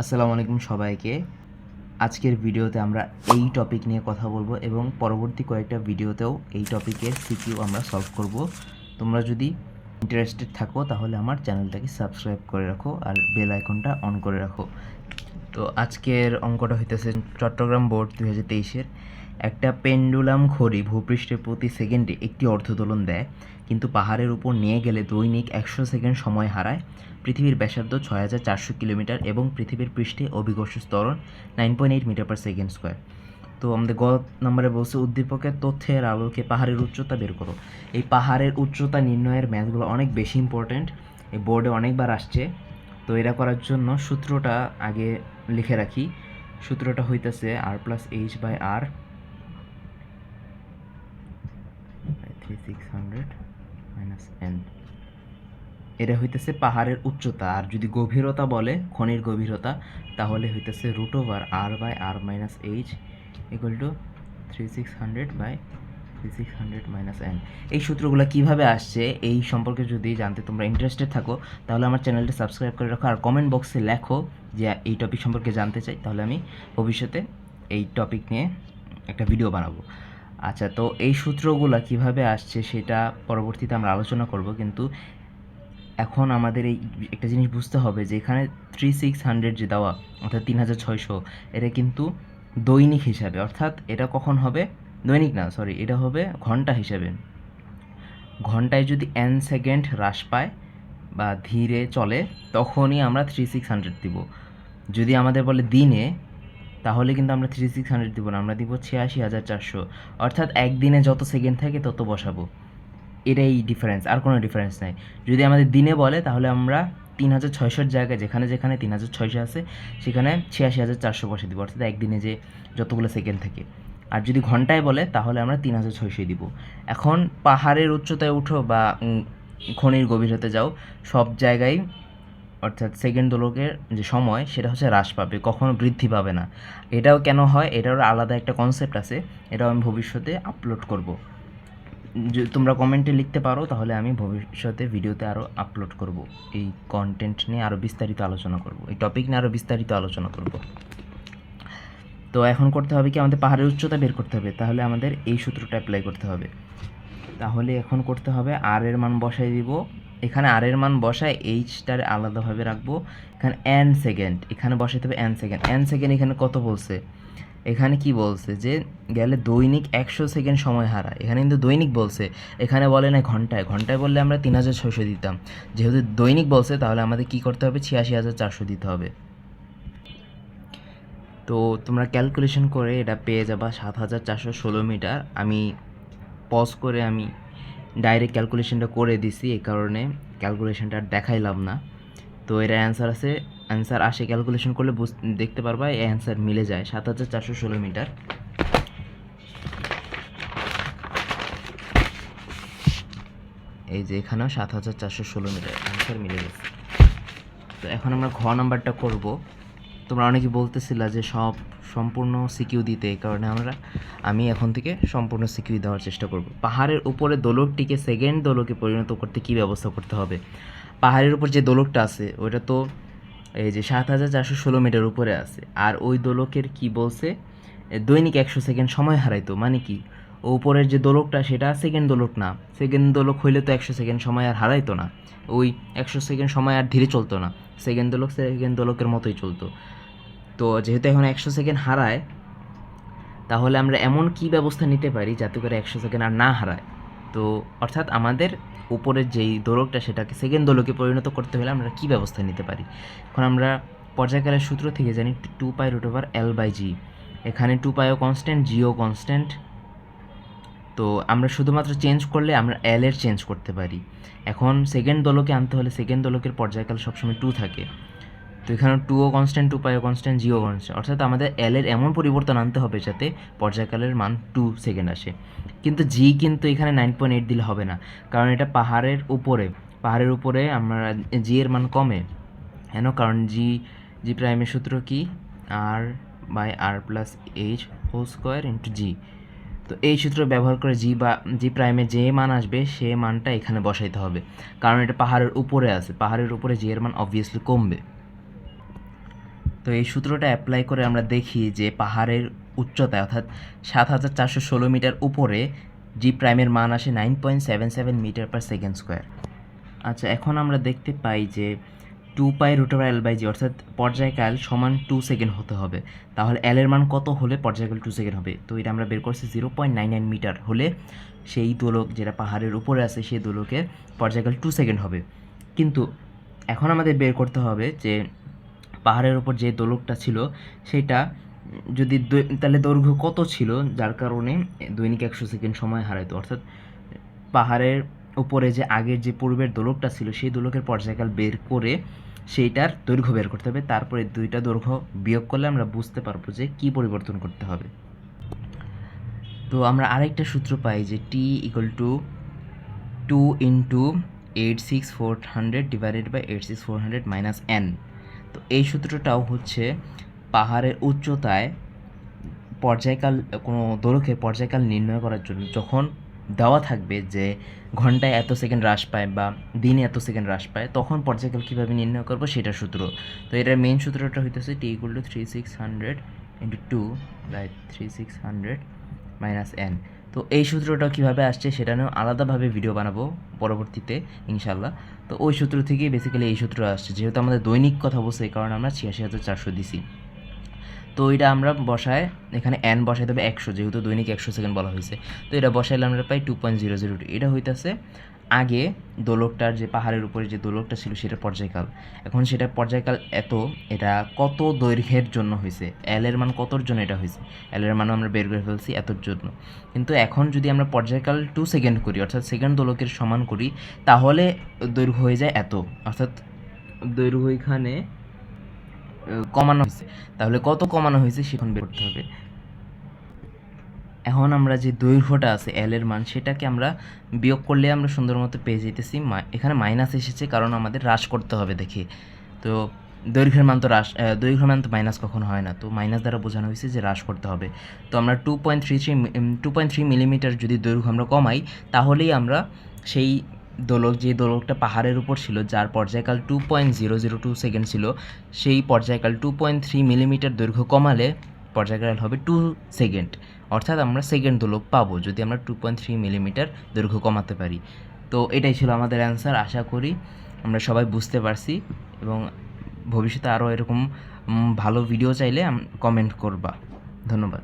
আসসালামু আলাইকুম সবাইকে। আজকের ভিডিওতে আমরা এই টপিক নিয়ে কথা বলবো এবং পরবর্তী কয়েকটা ভিডিওতেও এই টপিকের সিকিউ আমরা সলভ করব। তোমরা যদি ইন্টারেস্টেড থাকো তাহলে আমার চ্যানেলটাকে সাবস্ক্রাইব করে রাখো আর বেল আইকনটা অন করে রাখো। তো আজকের অঙ্কটা হইতেছে চট্টগ্রাম বোর্ড 2023-এর। একটা পেন্ডুলাম ঘড়ি ভূপৃষ্ঠে প্রতি সেকেন্ডে একটি অর্ধদোলন দেয়, কিন্তু পাহাড়ের উপর নিয়ে গেলে দৈনিক 100 সেকেন্ড সময় হারায়। পৃথিবীর ব্যাসার্ধ 6400 কিলোমিটার এবং পৃথিবীর পৃষ্ঠে অভিকর্ষ ত্বরণ 9.8 মিটার পার সেকেন্ড স্কোয়ার। তো আমাদের গ নম্বরে বলছে উদ্দীপকের তথ্যের আলোকে পাহাড়ের উচ্চতা বের করো। এই পাহাড়ের উচ্চতা নির্ণয়ের ম্যাথগুলো অনেক বেশি ইম্পর্ট্যান্ট, এই বোর্ডে অনেকবার আসছে। তো এটা করার জন্য সূত্রটা আগে লিখে রাখি। সূত্রটা হইতেছে r+h/r 3600 - n। এটা হইতেছে পাহাড়ের উচ্চতা, আর যদি গভীরতা বলে খনির গভীরতা তাহলে হইতেছে √r/r - h = 3600/3600 - n। এই সূত্রগুলো কিভাবে আসছে এই সম্পর্কে যদি জানতে তোমরা ইন্টারেস্টেড থাকো তাহলে আমার চ্যানেলটা সাবস্ক্রাইব করে রাখো আর কমেন্ট বক্সে লেখো যে এই টপিক সম্পর্কে জানতে চাই, তাহলে আমি ভবিষ্যতে এই টপিক নিয়ে একটা ভিডিও বানাবো। আচ্ছা, তো এই সূত্রগুলো কিভাবে আসছে সেটা পরবর্তীতে আমরা আলোচনা করব, কিন্তু এখন আমাদের এই একটা জিনিস বুঝতে হবে যে এখানে 3600 যে দেওয়া অর্থাৎ 3600, এটা কিন্তু দৈনিক হিসাবে, অর্থাৎ এটা কখন হবে, দৈনিক না সরি, এটা হবে ঘন্টা হিসাবে। ঘন্টায় যদি n সেকেন্ড হ্রাস পায় বা ধীরে চলে তখনই আমরা 3600 দিব। যদি আমাদের বলে দিনে তাহলে কিন্তু আমরা 3600 দিব না, আমরা দিব 86400, অর্থাৎ একদিনে যত সেকেন্ড থাকে তত বসাবো। এটাই ডিফারেন্স, আর কোনো ডিফারেন্স নাই। যদি আমাদের দিনে বলে তাহলে আমরা 3600-র জায়গায় যেখানে যেখানে 3600 আছে সেখানে 86400 বসে দিব, অর্থাৎ একদিনে যে যতগুলো সেকেন্ড থাকে। আর যদি ঘন্টায় বলে তাহলে আমরা 3600 দিব। এখন পাহাড়ের উচ্চতায় উঠো বা খনির গভীরতায় যাও, সব জায়গায় অর্থাৎ সেকেন্ড দোলকের যে সময় সেটা হচ্ছে হ্রাস পাবে, কখনো বৃদ্ধি পাবে না। এটাও কেন হয়, এটারও আলাদা একটা কনসেপ্ট আছে, এটাও আমি ভবিষ্যতে আপলোড করব। তোমরা কমেন্টে লিখতে পারো, তাহলে আমি ভবিষ্যতে ভিডিওতে আরও আপলোড করব, এই কন্টেন্ট নিয়ে আরও বিস্তারিত আলোচনা করব, এই টপিক নিয়ে আরও বিস্তারিত আলোচনা করব। তো এখন করতে হবে কি, আমাদের পাহাড়ের উচ্চতা বের করতে হবে, তাহলে আমাদের এই সূত্রটা অ্যাপ্লাই করতে হবে। তাহলে এখন করতে হবে আর এর মান বসাই দিব, এখানে আর এর মান বসায় এইচটার আলাদাভাবে রাখবো। এখানে n সেকেন্ড, এখানে বসাইতে হবে n সেকেন্ড। n সেকেন্ড এখানে কত বলছে, এখানে কি বলছে যে গেলে দৈনিক 100 সেকেন্ড সময় হারায়, এখানে কিন্তু দৈনিক বলছে, এখানে বলে না ঘন্টায়। ঘন্টায় বললে আমরা 3600 দিতাম, যেহেতু দৈনিক বলছে তাহলে আমাদের কি করতে হবে, 86400 দিতে হবে। তো তোমরা ক্যালকুলেশন করে এটা পেয়ে যাবা 7416 মিটার। আমি পজ করে আমি ডাইরেক্ট ক্যালকুলেশনটা করে দিছি, এই কারণে ক্যালকুলেশনটা আর দেখাইলাম না। তো এর অ্যান্সার আছে, অ্যান্সার আসে, ক্যালকুলেশন করলে দেখতে পারবা এই অ্যান্সার মিলে যায় 7416 মিটার। এই যে এখানেও 7416 মিটার অ্যান্সার মিলে গেছে। তো এখন আমরা ঘ নাম্বারটা করব। তোমরা অনেকে বলতেছিলা যে সম্পূর্ণ সিকিউ দিতে, এই কারণে আমি এখন থেকে সম্পূর্ণ সিকিউ দেওয়ার চেষ্টা করব। পাহাড়ের উপরে দোলকটিকে সেকেন্ড দোলকে পরিণত করতে কী ব্যবস্থা করতে হবে। পাহাড়ের উপর যে দোলকটা আছে ওইটা তো এই যে 7416 মিটার উপরে আছে, আর ওই দোলকের কি বলছে, দৈনিক 100 সেকেন্ড সময় হারাইতো, মানে কি উপরের যে দোলকটা সেটা সেকেন্ড দোলক না, সেকেন্ড দোলক হইলে তো 100 সেকেন্ড সময় আর হারাইতো না, ওই 100 সেকেন্ড সময় আর ধীরে চলতো না, সেকেন্ড দোলকের মতোই চলতো। তো যেহেতু এখন 100 সেকেন্ড হারায়, তাহলে আমরা এমন কি ব্যবস্থা নিতে পারি যাতে করে 100 সেকেন্ড আর না হারায়। তো অর্থাৎ আমাদের উপরের যেই দোলকটা সেটাকে সেকেন্ড দোলকে পরিণত করতে হলে আমরা কী ব্যবস্থা নিতে পারি। এখন আমরা পর্যায়কালের সূত্র থেকে জানি 2π√L/g। এখানে 2πও কনস্ট্যান্ট, জিও কনস্ট্যান্ট। তো আমরা শুধুমাত্র চেঞ্জ করলে আমরা এল এর চেঞ্জ করতে পারি। এখন সেকেন্ড দোলকে আনতে হলে সেকেন্ড দোলকের পর্যায়কাল সবসময় 2 থাকে, তো এখানে 2ও কনস্ট্যান্ট, 2πও কনস্ট্যান্ট, জিও কনস্ট্যান্ট, অর্থাৎ আমাদের এল এর এমন পরিবর্তন আনতে হবে যাতে পর্যায়কালের মান 2 সেকেন্ড আসে। কিন্তু জি কিন্তু এখানে 9.8 দিলে হবে না, কারণ এটা পাহাড়ের উপরে আমরা জি এর মান কমে কেন, কারণ জি প্রাইমের সূত্র কি, r/r+h² তো এই সূত্র ব্যবহার করে জি প্রাইমে যে মান আসবে সে মানটা এখানে বসাইতে হবে, কারণ এটা পাহাড়ের উপরে আছে, পাহাড়ের উপরে জি এর মান অবভিয়াসলি কমবে। তো এই সূত্রটা অ্যাপ্লাই করে আমরা দেখি যে পাহাড়ের উচ্চতায় অর্থাৎ ৭,৪১৬ মিটার উপরে জি প্রাইমের মান আসে 9.77 মিটার পার সেকেন্ড স্কোয়ার। আচ্ছা, এখন আমরা দেখতে পাই যে 2π√L/g অর্থাৎ পর্যায়কাল সমান 2 সেকেন্ড হতে হবে। তাহলে L এর মান কত হলে পর্যায়কাল 2 সেকেন্ড হবে? তো এটা আমরা বের করছি 0.99 মিটার হলে সেই দোলক যেটা পাহাড়ের উপরে আছে সেই দোলকের পর্যায়কাল 2 সেকেন্ড হবে। কিন্তু এখন আমাদের বের করতে হবে যে পাহাড়ের উপর যে দোলকটা ছিল সেটা যদি তাহলে দৈর্ঘ্য কত ছিল যার কারণে দৈনিক 100 সেকেন্ড সময় হারাইতো। অর্থাৎ পাহাড়ের উপরে যে আগের যে পূর্বের দোলকটা ছিল সেই দোলকের পর্যায়কাল বের করে সেইটার দৈর্ঘ্য বের করতে হবে। তারপরে দুইটা দৈর্ঘ্য বিয়োগ করলে আমরা বুঝতে পারবো যে কি পরিবর্তন করতে হবে। তো আমরা আরেকটা সূত্র পাই যে T = 2 × 86400 divided by 86400 minus n। তো এই সূত্রটাও হচ্ছে পাহাড়ের উচ্চতায় পর্যায়কাল কোনো দৈর্ঘ্যের পর্যায়কাল নির্ণয় করার জন্য যখন দেওয়া থাকবে যে ঘন্টায় এত সেকেন্ড হ্রাস পায় বা দিনে এত সেকেন্ড হ্রাস পায় তখন পর্যায়কাল কীভাবে নির্ণয় করবো সেটা সূত্র। তো এটার মেইন সূত্রটা হইতেছে T = 3600 × 2 বাই 3600 মাইনাস n। তো এই সূত্রটা কীভাবে আসছে সেটা নিয়েও আলাদাভাবে ভিডিও বানাবো পরবর্তীতে ইনশাল্লাহ। তো ওই সূত্র থেকেই বেসিক্যালি এই সূত্র আসছে, যেহেতু আমাদের দৈনিক কথা বলছে এই কারণে আমরা ৮৬,৪০০ দিছি। তো এটা আমরা বসায় এখানে n বসাইতে হবে 100, যেহেতু দৈনিক 100 সেকেন্ড বলা হয়েছে। তো এটা বসাইলে আমরা পাই 2.002। এটা হইতেছে আগে দোলকটার যে পাহাড়ের উপরে যে দোলকটা ছিল সেটার পর্যায়কাল। এখন সেটা পর্যায়কাল এত, এটা কত দৈর্ঘ্যের জন্য হয়েছে, L এর মান কতর জন্য এটা হয়েছে, L এর মানও আমরা বের করে ফেলছি এতর জন্য। কিন্তু এখন যদি আমরা পর্যায়কাল 2 সেকেন্ড করি অর্থাৎ সেকেন্ড দোলকের সমান করি তাহলে দৈর্ঘ্য হয়ে যায় এত, অর্থাৎ দৈর্ঘ্য এখানে কমানো হয়েছে। তাহলে কত কমানো হয়েছে সেখানে বের করতে হবে। এখন আমরা যে দৈর্ঘ্যটা আছে L এর মান সেটাকে আমরা বিয়োগ করলে আমরা সুন্দর মতো পেয়ে যেতেছি। এখানে মাইনাস এসেছে কারণ আমাদের হ্রাস করতে হবে দেখি। তো দৈর্ঘ্যের মান তো মাইনাস কখনো হয় না, তো মাইনাস দ্বারা বোঝানো হয়েছে যে হ্রাস করতে হবে। তো আমরা 2.3 মিলিমিটার যদি দৈর্ঘ্য আমরা কমাই তাহলেই আমরা সেই যে দোলকটা পাহাড়ের উপর ছিল যার পর্যায়কাল 2.002 সেকেন্ড ছিল সেই পর্যায়কাল 2.3 মিলিমিটার দৈর্ঘ্য কমালে পর্যায়কাল হবে 2 সেকেন্ড। অর্থাৎ আমরা সেকেন্ড দোলক পাবো যদি আমরা 2.3 মিলিমিটার দৈর্ঘ্য কমাতে পারি। তো এটাই ছিল আমাদের অ্যান্সার। আশা করি আমরা সবাই বুঝতে পারছি এবং ভবিষ্যতে আরও এরকম ভালো ভিডিও চাইলে কমেন্ট করবা। ধন্যবাদ।